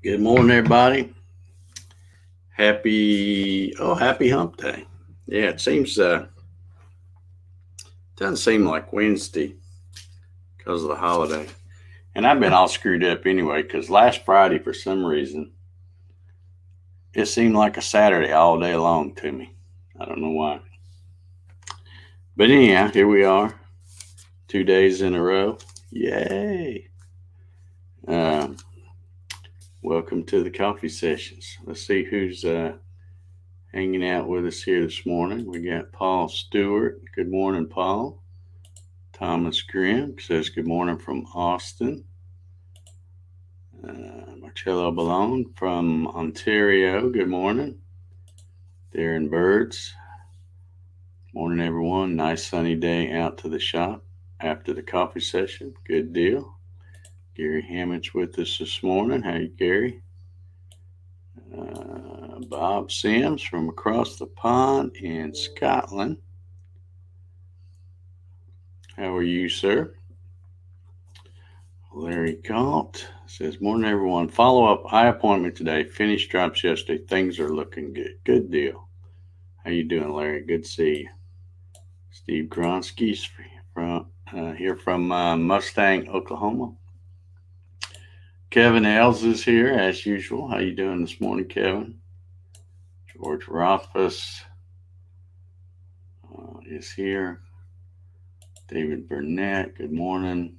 Good morning, everybody. Happy Hump Day. Yeah, it seems doesn't seem like Wednesday because of the holiday, and I've been all screwed up anyway. Because last Friday, for some reason, it seemed like a Saturday all day long to me. I don't know why, but anyhow, here we are, 2 days in a row. Yay! Um, Welcome to the coffee sessions. Let's see who's hanging out with us here this morning. We got Paul Stewart. Good morning, Paul. Thomas Grimm says good morning from Austin. Marcello Ballone from Ontario. Good morning. Darren Birds. Morning, everyone. Nice sunny day out to the shop after the coffee session. Good deal. Gary Hammond's with us this morning. How you, Gary? Bob Sims from across the pond in Scotland. How are you, sir? Larry Galt says, morning, everyone. Follow-up eye appointment today. Finished drops yesterday. Things are looking good. Good deal. How you doing, Larry? Good to see you. Steve Gronsky's here from Mustang, Oklahoma. Kevin Els is here, as usual. How you doing this morning, Kevin? George Rothfuss is here. David Burnett, good morning.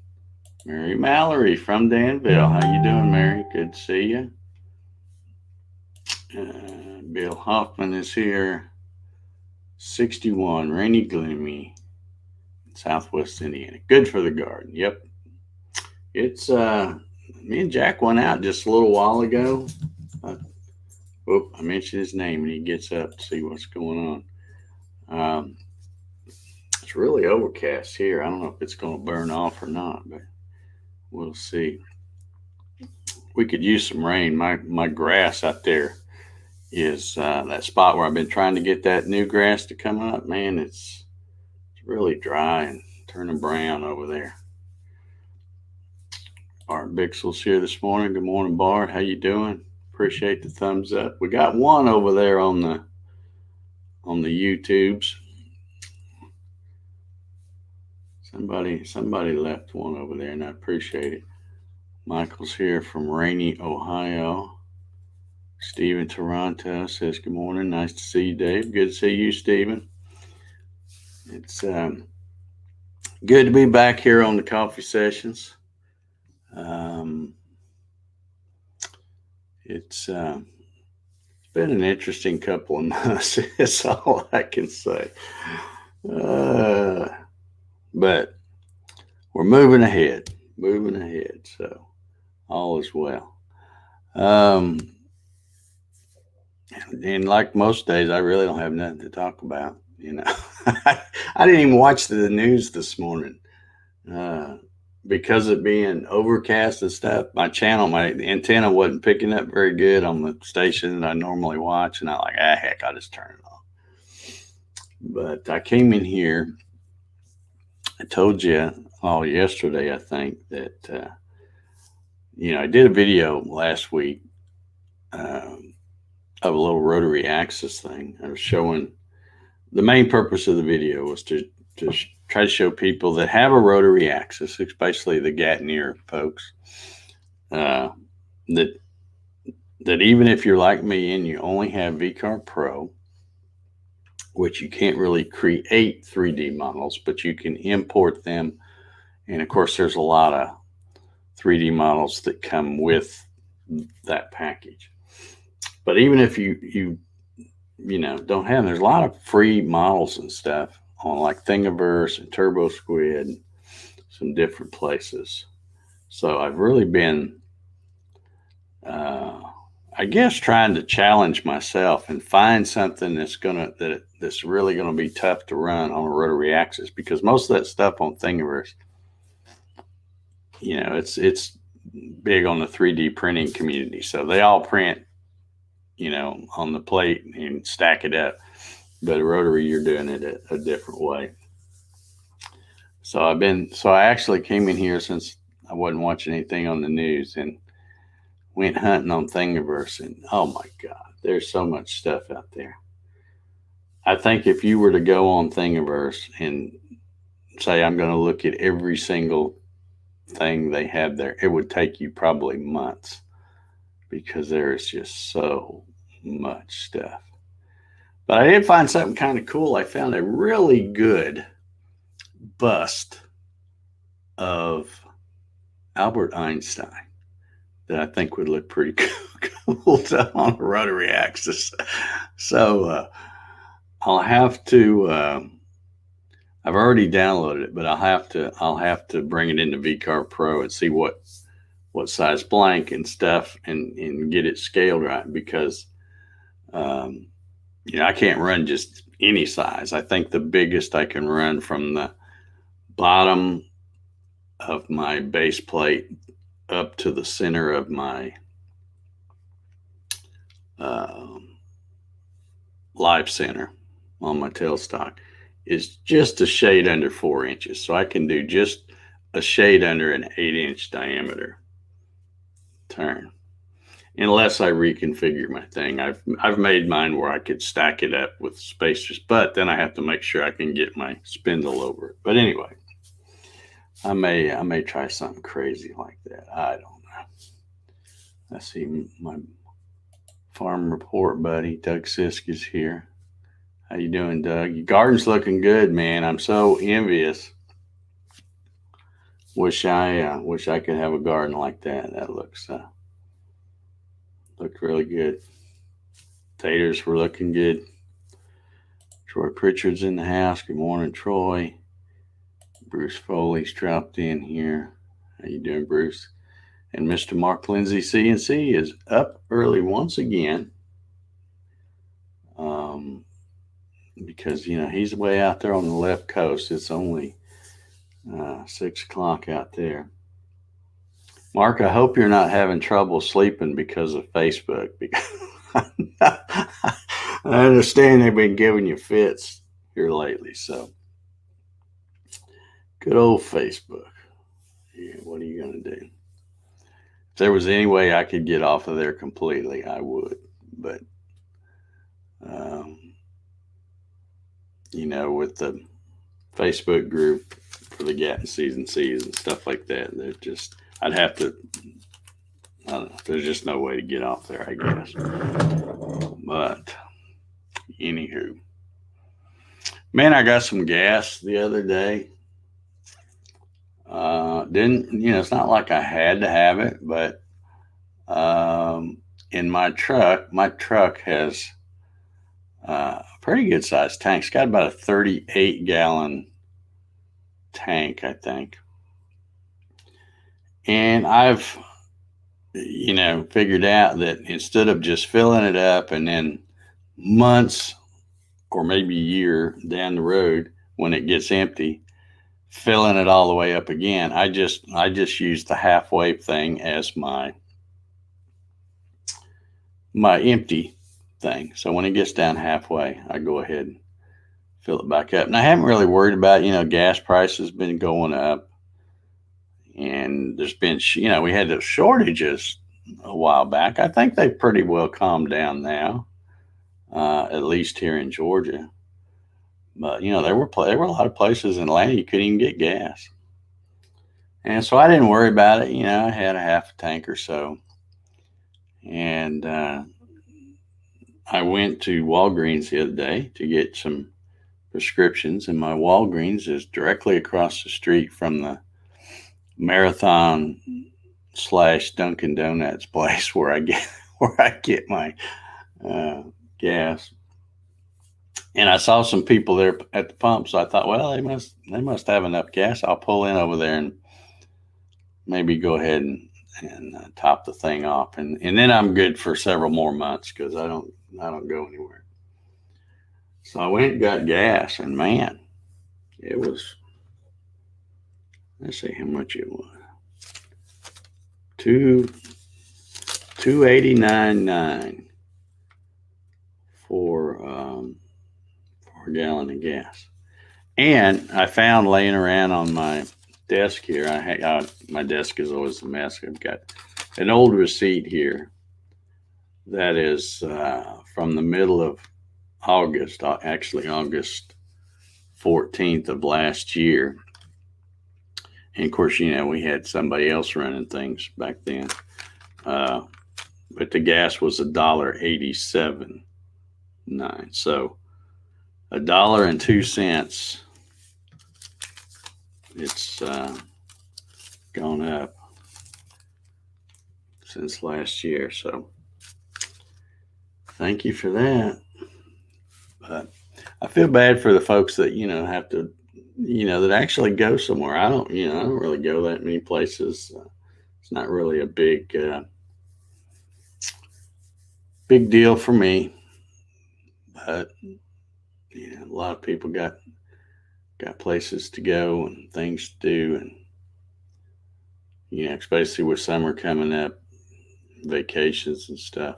Mary Mallory from Danville. How you doing, Mary? Good to see you. Bill Hoffman is here. 61, rainy, gloomy, Southwest Indiana. Good for the garden. Yep. It's me and Jack went out just a little while ago. I mentioned his name and he gets up to see what's going on. It's really overcast here. I don't know if it's going to burn off or not, but we'll see. We could use some rain. My grass out there is that spot where I've been trying to get that new grass to come up. Man, it's really dry and turning brown over there. Bart Bixel's here this morning. Good morning, Bart. How you doing? Appreciate the thumbs up. We got one over there on the YouTubes. Somebody left one over there, and I appreciate it. Michael's here from rainy Ohio. Stephen Toronto says good morning. Nice to see you, Dave. Good to see you, Stephen. It's good to be back here on the coffee sessions. It's been an interesting couple of months. That's all I can say. But we're moving ahead. So all is well. And like most days, I really don't have nothing to talk about. I didn't even watch the news this morning. Because of being overcast and stuff, my antenna wasn't picking up very good on the station that I normally watch, and I heck, I'll just turn it off. But I came in here. I told you all yesterday, I think, that I did a video last week of a little rotary axis thing. I was showing the main purpose of the video was to try to show people that have a rotary axis, especially the Gatton folks, that even if you're like me and you only have VCarb Pro, which you can't really create 3D models, but you can import them. And of course, there's a lot of 3D models that come with that package. But even if you don't have them, there's a lot of free models and stuff on like Thingiverse and Turbo Squid, some different places. So I've really been, I guess, trying to challenge myself and find something that's really gonna be tough to run on a rotary axis, because most of that stuff on Thingiverse, it's big on the 3D printing community. So they all print, on the plate and stack it up. But a rotary, you're doing it a different way. So I actually came in here since I wasn't watching anything on the news, and went hunting on Thingiverse, and oh my God, there's so much stuff out there. I think if you were to go on Thingiverse and say, I'm going to look at every single thing they have there, it would take you probably months because there is just so much stuff. But I did find something kind of cool. I found a really good bust of Albert Einstein that I think would look pretty cool on a rotary axis. So I'll have to. I've already downloaded it, but I'll have to bring it into VCarve Pro and see what size blank and stuff and get it scaled right because I can't run just any size. I think the biggest I can run from the bottom of my base plate up to the center of my live center on my tailstock is just a shade under 4 inches. So I can do just a shade under an 8-inch diameter turn. Unless I reconfigure my thing. I've made mine where I could stack it up with spacers, but then I have to make sure I can get my spindle over it. But anyway, I may try something crazy like that. I don't know. I see my farm report buddy, Doug Sisk, is here. How you doing, Doug? Your garden's looking good, man. I'm so envious. Wish I could have a garden like that. That looked really good. Taters were looking good. Troy Pritchard's in the house. Good morning, Troy. Bruce Foley's dropped in here. How you doing, Bruce? And Mr. Mark Lindsay CNC is up early once again. Because he's way out there on the left coast. It's only 6 o'clock out there. Mark, I hope you're not having trouble sleeping because of Facebook. Because I understand they've been giving you fits here lately. So, good old Facebook. Yeah, what are you going to do? If there was any way I could get off of there completely, I would. But, with the Facebook group for the Gatton season and stuff like that, I'd have to, I don't know, there's just no way to get off there, I guess. But, anywho. Man, I got some gas the other day. It's not like I had to have it, but in my truck has a pretty good sized tank. It's got about a 38-gallon tank, I think. And I've, figured out that instead of just filling it up and then months or maybe a year down the road when it gets empty, filling it all the way up again, I just use the halfway thing as my empty thing. So when it gets down halfway, I go ahead and fill it back up. And I haven't really worried about, gas prices been going up. And there's been, we had those shortages a while back. I think they've pretty well calmed down now, at least here in Georgia. But, there were a lot of places in Atlanta you couldn't even get gas. And so I didn't worry about it. I had a half a tank or so. And I went to Walgreens the other day to get some prescriptions. And my Walgreens is directly across the street from the Marathon / Dunkin' Donuts place where I get my gas. And I saw some people there at the pump, so I thought, well, they must have enough gas. I'll pull in over there and maybe go ahead and top the thing off, and then I'm good for several more months because I don't go anywhere. So I went and got gas, and man, it was. Let's see how much it was. $2.89.9 for a gallon of gas. And I found laying around on my desk here. My desk is always a mess. I've got an old receipt here that is from the middle of August, actually August 14th of last year. And of course, we had somebody else running things back then. But the gas was $1.87.9. So $1.02. It's gone up since last year. So thank you for that. But I feel bad for the folks that, have to, that actually go somewhere. I don't really go that many places. It's not really a big deal for me. But, a lot of people got places to go and things to do. And, especially with summer coming up, vacations and stuff.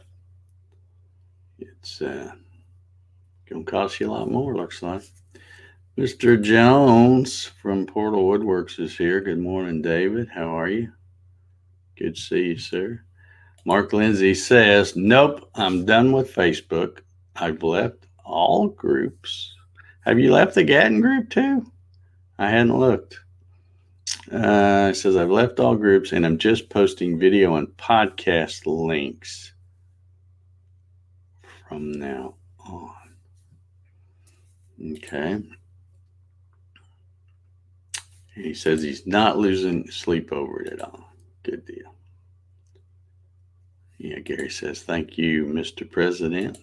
It's going to cost you a lot more, looks like. Mr. Jones from Portal Woodworks is here. Good morning, David. How are you? Good to see you, sir. Mark Lindsay says, nope, I'm done with Facebook. I've left all groups. Have you left the Gatton group too? I hadn't looked. It says, I've left all groups and I'm just posting video and podcast links from now on. Okay. He says he's not losing sleep over it at all. Good deal. Yeah, Gary says, thank you, Mr. President.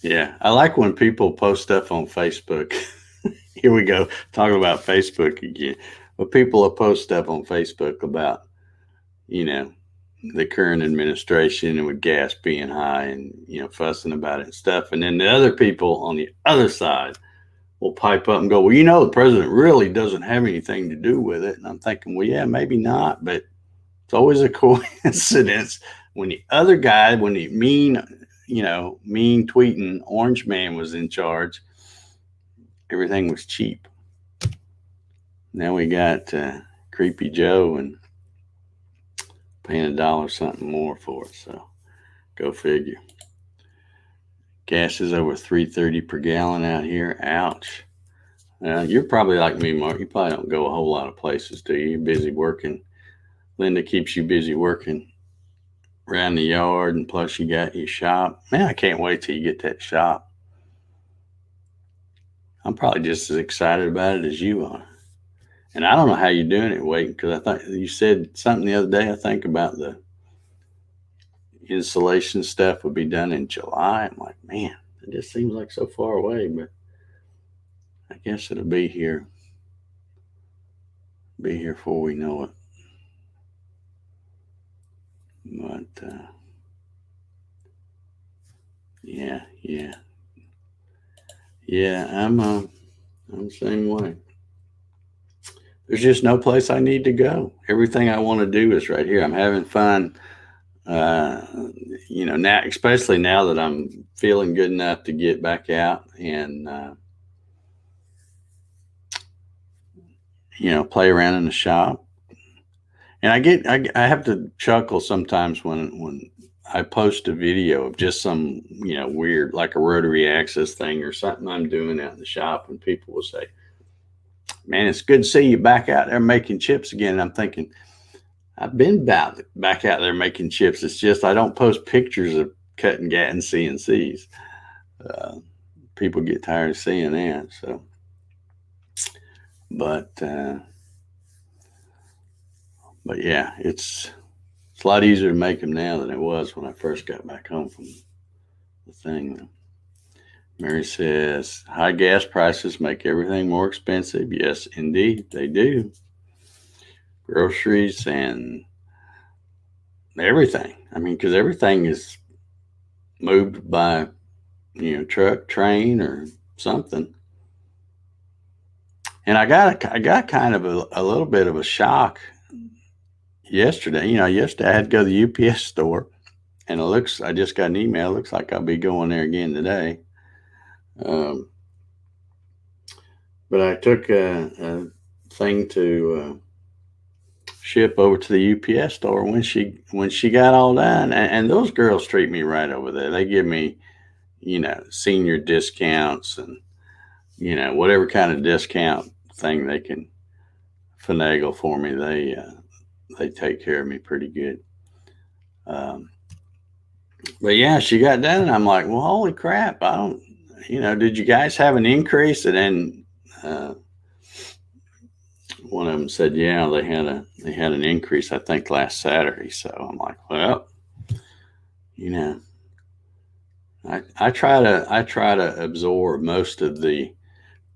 Yeah, I like when people post stuff on Facebook. Here we go, talking about Facebook again. But people will post stuff on Facebook about, the current administration and with gas being high and, fussing about it and stuff. And then the other people on the other side will pipe up and go, well, the president really doesn't have anything to do with it. And I'm thinking, well, yeah, maybe not, but it's always a coincidence when the other guy, when the mean tweeting orange man was in charge, everything was cheap. Now we got Creepy Joe and paying $1 something more for it. So go figure. Gas is over $3.30 per gallon out here. Ouch. You're probably like me, Mark. You probably don't go a whole lot of places, do you? You're busy working. Linda keeps you busy working around the yard, and plus you got your shop. Man, I can't wait till you get that shop. I'm probably just as excited about it as you are. And I don't know how you're doing it, waiting, because I thought you said something the other day, I think, about the installation stuff would be done in July. I'm like, man, it just seems like so far away, but I guess it'll be here before we know it. But yeah, I'm the same way. There's just no place I need to go. Everything I want to do is right here. I'm having fun. Now, especially now that I'm feeling good enough to get back out and play around in the shop. And I have to chuckle sometimes when I post a video of just some, weird, like a rotary access thing or something I'm doing out in the shop, and people will say, man, it's good to see you back out there making chips again. And I'm thinking, I've been back out there making chips. It's just I don't post pictures of cutting Gatton CNCs. People get tired of seeing that. So, but yeah, it's a lot easier to make them now than it was when I first got back home from the thing. Mary says, high gas prices make everything more expensive. Yes, indeed, they do. Groceries and everything. I mean, because everything is moved by, truck, train, or something. And I got kind of a little bit of a shock yesterday. Yesterday I had to go to the UPS store, and I just got an email. It looks like I'll be going there again today. But I took a thing to ship over to the UPS store when she got all done. And those girls treat me right over there. They give me, senior discounts and, whatever kind of discount thing they can finagle for me. They take care of me pretty good. But yeah, she got done, and I'm like, well, holy crap! I don't, did you guys have an increase? And then one of them said, yeah, they had an increase, I think, last Saturday. So I'm like, well, I try to absorb most of the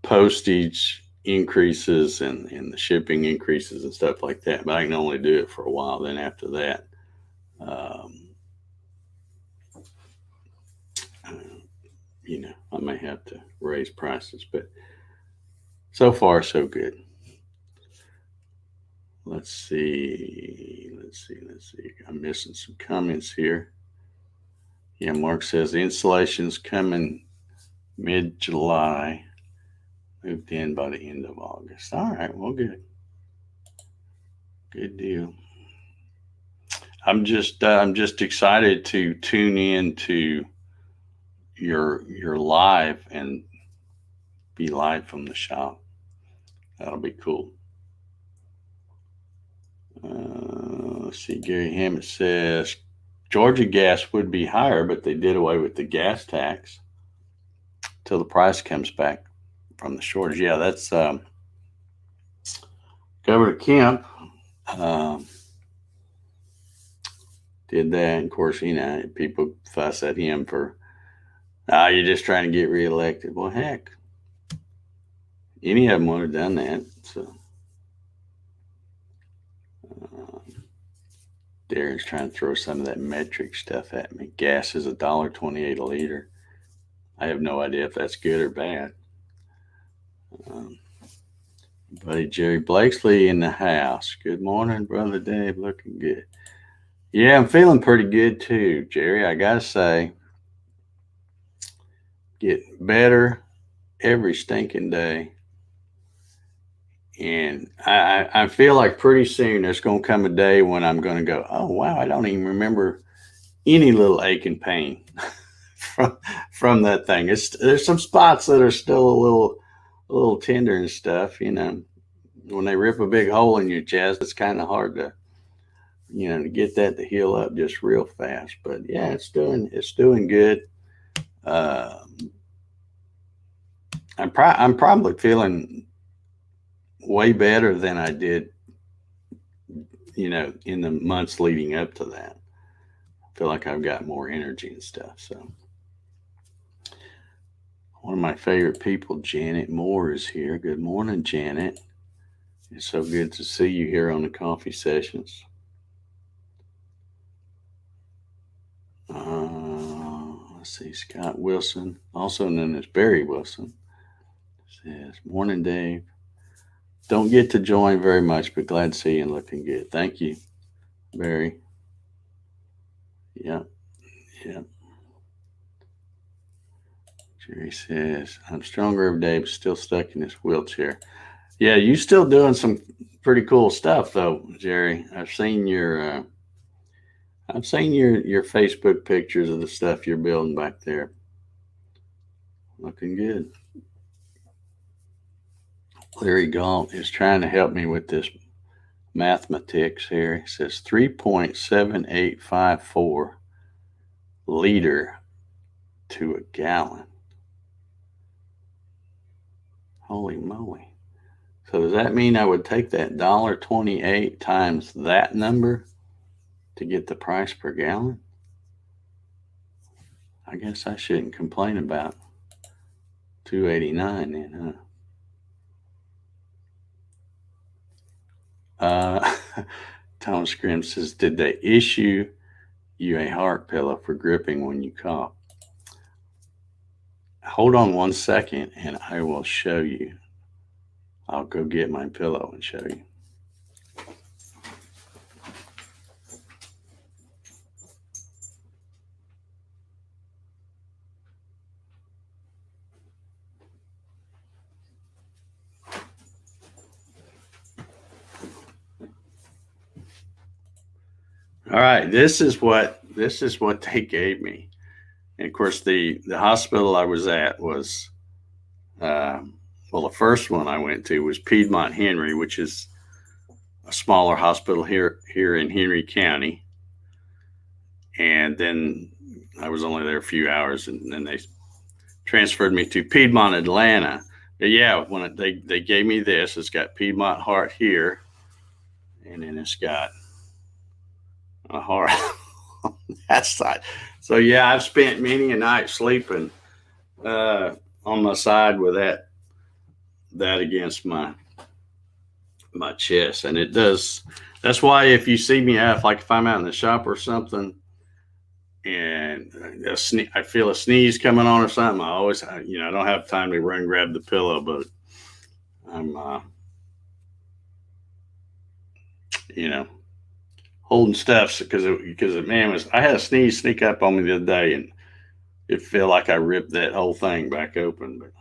postage increases and the shipping increases and stuff like that, but I can only do it for a while. Then after that, I may have to raise prices, but so far so good. Let's see. I'm missing some comments here. Yeah, Mark says the installation's coming mid-July. Moved in by the end of August. All right, well, good. Good deal. I'm just excited to tune in to your live and be live from the shop. That'll be cool. Let's see. Gary Hammett says Georgia gas would be higher, but they did away with the gas tax till the price comes back from the shortage. Yeah, that's Governor Kemp did that. And of course, people fuss at him for, you're just trying to get reelected. Well, heck, any of them would have done that. So Darren's trying to throw some of that metric stuff at me. Gas is $1.28 a liter. I have no idea if that's good or bad. Buddy Jerry Blakesley in the house. Good morning, Brother Dave. Looking good. Yeah, I'm feeling pretty good too, Jerry. I gotta say, get better every stinking day. And I feel like pretty soon there's going to come a day when I'm going to go, oh, wow, I don't even remember any little ache and pain from that thing. There's some spots that are still a little tender and stuff. When they rip a big hole in your chest, it's kind of hard to, to get that to heal up just real fast. But yeah, it's doing good. I'm probably feeling way better than I did, in the months leading up to that. I feel like I've got more energy and stuff. So one of my favorite people, Janet Moore, is here. Good morning, Janet. It's so good to see you here on the coffee sessions. Let's see, Scott Wilson, also known as Barry Wilson, says, morning, Dave. Don't get to join very much, but glad to see you and looking good. Thank you, Barry. Yeah. Jerry says, I'm stronger every day, but still stuck in this wheelchair. Yeah, you still doing some pretty cool stuff though, Jerry. I've seen your Facebook pictures of the stuff you're building back there. Looking good. Larry Galt is trying to help me with this mathematics here. He says 3.7854 liter to a gallon. Holy moly. So does that mean I would take that $1.28 times that number to get the price per gallon? I guess I shouldn't complain about $2.89 then, huh? Thomas Grimm says, did they issue you a heart pillow for gripping when you cough? Hold on one second and I will show you. I'll go get my pillow and show you. All right, this is what they gave me. And of course, the hospital I was at was uh, well, the first one I went to was Piedmont Henry, which is a smaller hospital here in Henry County. And then I was only there a few hours, and then they transferred me to Piedmont Atlanta. But yeah, they gave me this, it's got Piedmont Heart here, and then it's got a heart on that side. So yeah, I've spent many a night sleeping on my side with that against my chest, and it does. That's why if you see me out, like if I'm out in the shop or something, and I feel a sneeze coming on or something, I always, I don't have time to run grab the pillow, but I'm, you know, holding stuff because man was I had a sneeze sneak up on me the other day, and it felt like I ripped that whole thing back open. But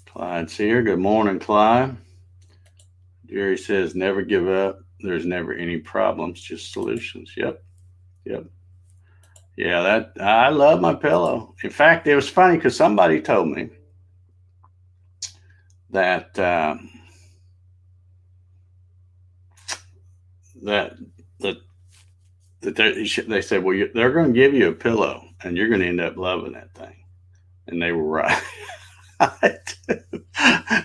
Clyde's here. Good morning, Clyde. Jerry says, never give up. There's never any problems, just solutions. Yep. Yep. Yeah, that I love my pillow. In fact, it was funny because somebody told me that that that that they said, well, they're going to give you a pillow, and you're going to end up loving that thing. And they were right. I do.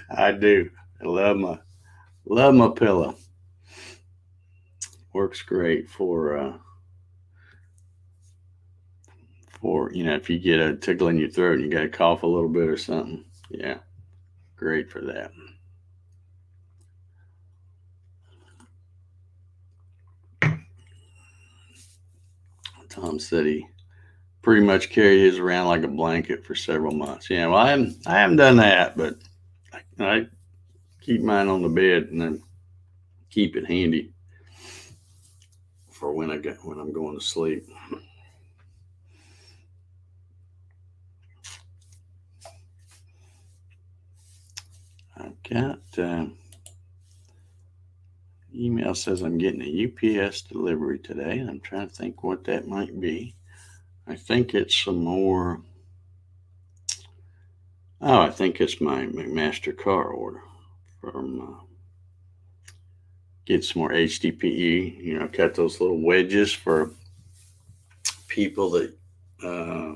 I do. I love my pillow. Works great for if you get a tickle in your throat and you got to cough a little bit or something. Yeah, great for that. Tom said he pretty much carried his around like a blanket for several months. Yeah, well, I haven't done that, but I keep mine on the bed and then keep it handy for when I'm going to sleep. I've got email says I'm getting a UPS delivery today, and I'm trying to think what that might be. I think it's some more. Oh, I think it's my McMaster car order from get some more HDPE. Cut those little wedges for people that uh,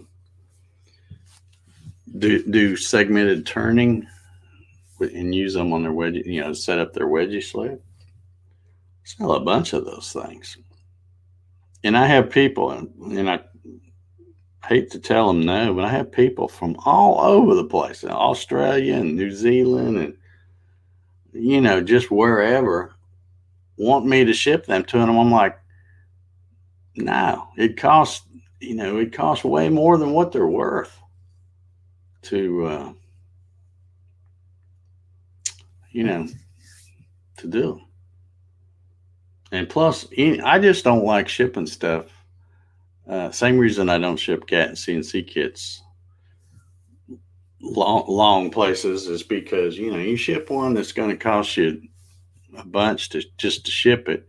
do segmented turning and use them on their wedgie. Set up their wedgie sled. Sell a bunch of those things, and I have people, and I hate to tell them no, but I have people from all over the place, Australia and New Zealand, and just wherever, want me to ship them to them. I'm like, no, it costs way more than what they're worth to you know to do. And plus, I just don't like shipping stuff. Same reason I don't ship Gatton CNC kits long places is because you ship one that's going to cost you a bunch to ship it,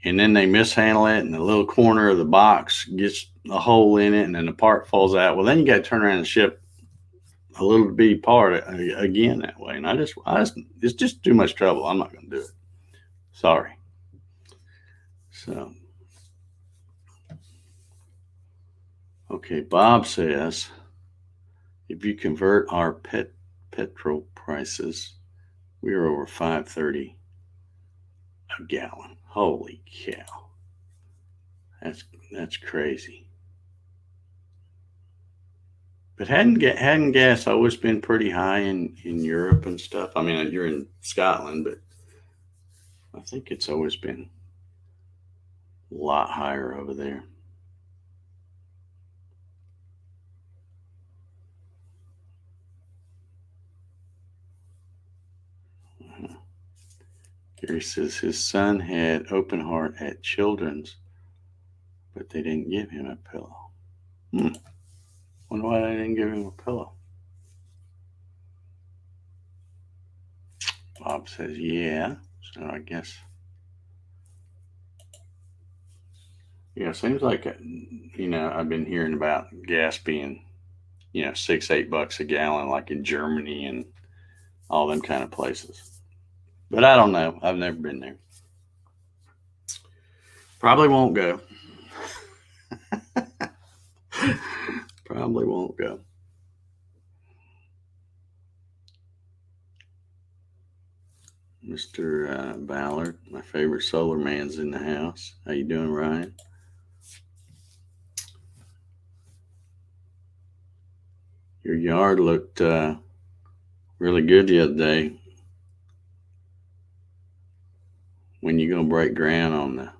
and then they mishandle it, and the little corner of the box gets a hole in it, and then the part falls out. Well, then you got to turn around and ship a little bitty part again that way, and it's just too much trouble. I'm not going to do it. Sorry. So, okay, Bob says if you convert our petrol prices, we are over $5.30 a gallon. Holy cow! That's crazy. But hadn't gas always been pretty high in Europe and stuff? I mean, you're in Scotland, but I think it's always been a lot higher over there. Gary says his son had open heart at Children's, but they didn't give him a pillow. Wonder why they didn't give him a pillow. Bob says, yeah. So I guess Yeah, seems like, I've been hearing about gas being, $6, $8 a gallon, like in Germany and all them kind of places. But I don't know. I've never been there. Probably won't go. Probably won't go. Mr. Ballard, my favorite solar man's in the house. How you doing, Ryan? Your yard looked really good the other day. When you gonna break ground on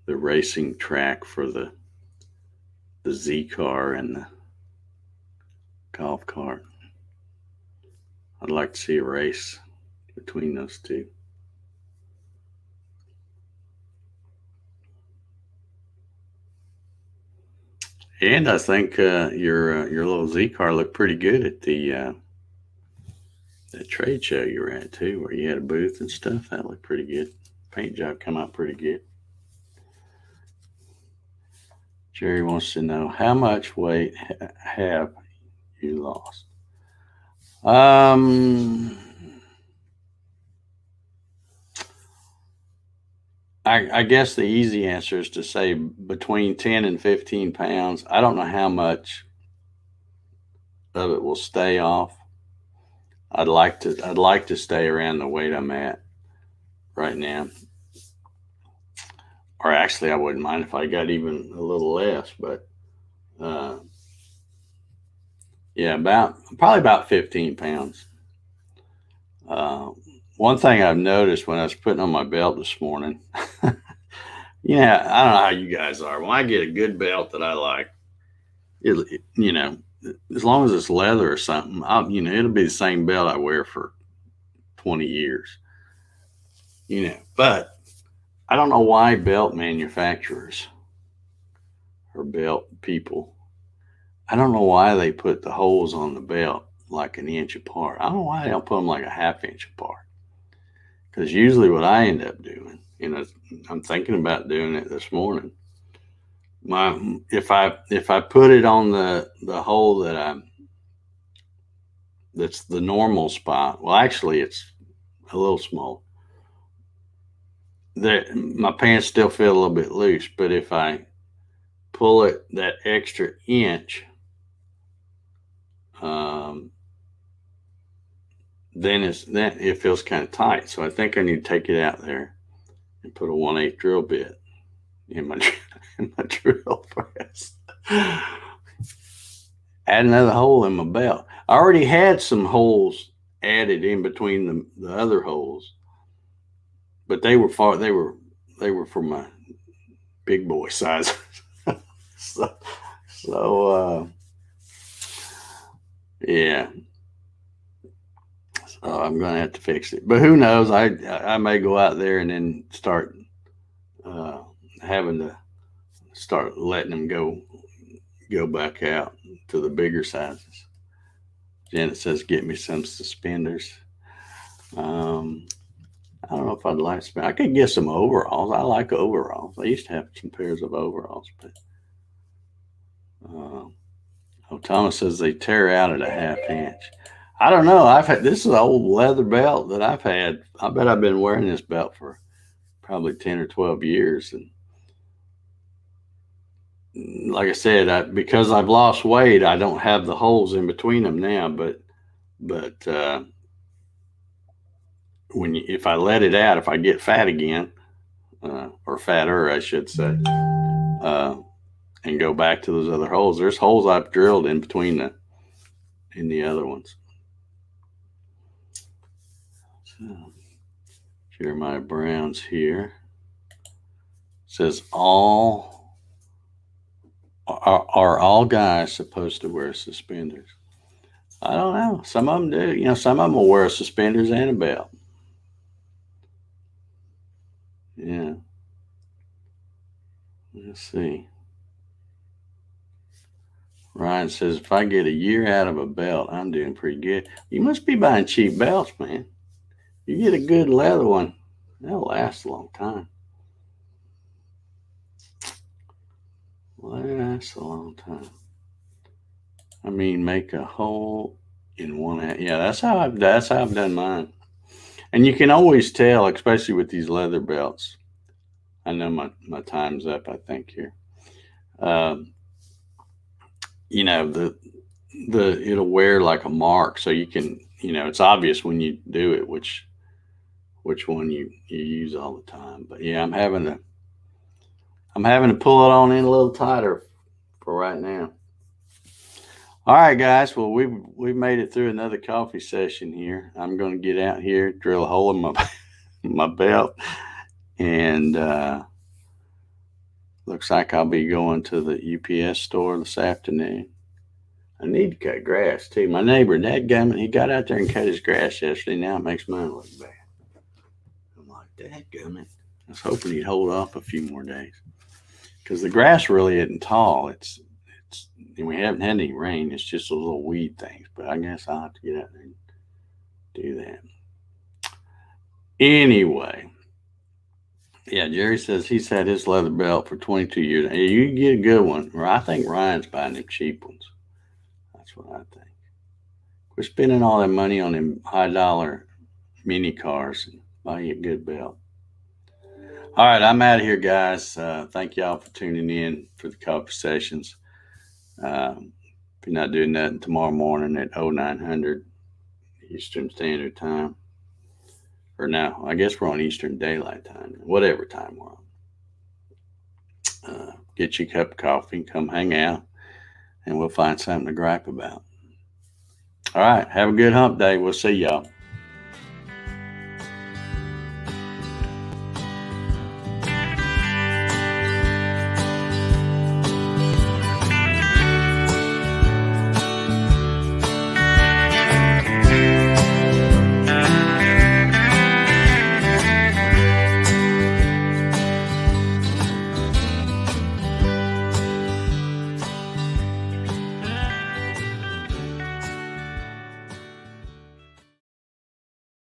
the racing track for the Z car and the golf cart? I'd like to see a race between those two. And I think your little Z car looked pretty good at the that trade show you were at too, where you had a booth and stuff. That looked pretty good. Paint job come out pretty good. Jerry wants to know how much weight have you lost? Um, I guess the easy answer is to say between 10 and 15 pounds. I don't know how much of it will stay off. I'd like to stay around the weight I'm at right now. Or actually, I wouldn't mind if I got even a little less, but uh, yeah, probably about 15 pounds. Uh, One thing I've noticed when I was putting on my belt this morning, yeah, I don't know how you guys are. When I get a good belt that I like, as long as it's leather or something, it'll be the same belt I wear for 20 years. But I don't know why belt manufacturers or belt people, I don't know why they put the holes on the belt like an inch apart. I don't know why they don't put them like a half inch apart. Because usually what I end up doing, I'm thinking about doing it this morning. If I put it on the hole that's the normal spot. Well, actually, it's a little small. My pants still feel a little bit loose, but if I pull it that extra inch, um, then it feels kind of tight. So I think I need to take it out there and put a 1/8 drill bit in my in my drill press. Add another hole in my belt. I already had some holes added in between the other holes, but they were for my big boy size. so, so yeah. So I'm gonna have to fix it. But who knows? I may go out there and then start uh, having to start letting them go back out to the bigger sizes. Janet says, "Get me some suspenders." Um, I don't know if I'd like to. I could get some overalls. I like overalls. I used to have some pairs of overalls, but uh, Thomas says they tear out at a half inch. I don't know. This is an old leather belt that I've had. I bet I've been wearing this belt for probably 10 or 12 years, and like I said, because I've lost weight, I don't have the holes in between them now. But if I let it out, if I get fat again, or fatter, I should say, uh, and go back to those other holes, there's holes I've drilled in between in the other ones. So, Jeremiah Brown's here. Says are all guys supposed to wear suspenders? I don't know. Some of them do. Some of them will wear suspenders and a belt. Yeah. Let's see. Ryan says, if I get a year out of a belt, I'm doing pretty good. You must be buying cheap belts, man. You get a good leather one, they'll last a long time. Lasts a long time. I mean, make a hole in one. Yeah, that's how I've done mine. And you can always tell, especially with these leather belts. I know my time's up, I think, here. Um, the it'll wear like a mark, so you can, it's obvious when you do it which one you use all the time. But yeah, I'm having to pull it on in a little tighter for right now. All right, guys. Well, we've made it through another coffee session here. I'm going to get out here, drill a hole in my my belt, and looks like I'll be going to the UPS store this afternoon. I need to cut grass too. My neighbor, dadgummit, he got out there and cut his grass yesterday. Now it makes mine look bad. I'm like, dadgummit. I was hoping he'd hold off a few more days because the grass really isn't tall. It's and we haven't had any rain. It's just those little weed things. But I guess I'll have to get out there and do that. Anyway, yeah, Jerry says he's had his leather belt for 22 years. Hey, you can get a good one. Or I think Ryan's buying them cheap ones. That's what I think. We're spending all that money on them high dollar mini cars and buy you a good belt. All right, I'm out of here, guys. Thank y'all for tuning in for the coffee sessions. If you're not doing nothing tomorrow morning at 0900 Eastern Standard Time, or no, I guess we're on Eastern Daylight Time, whatever time we're on. Get you a cup of coffee, come hang out, and we'll find something to gripe about. All right, have a good hump day. We'll see y'all.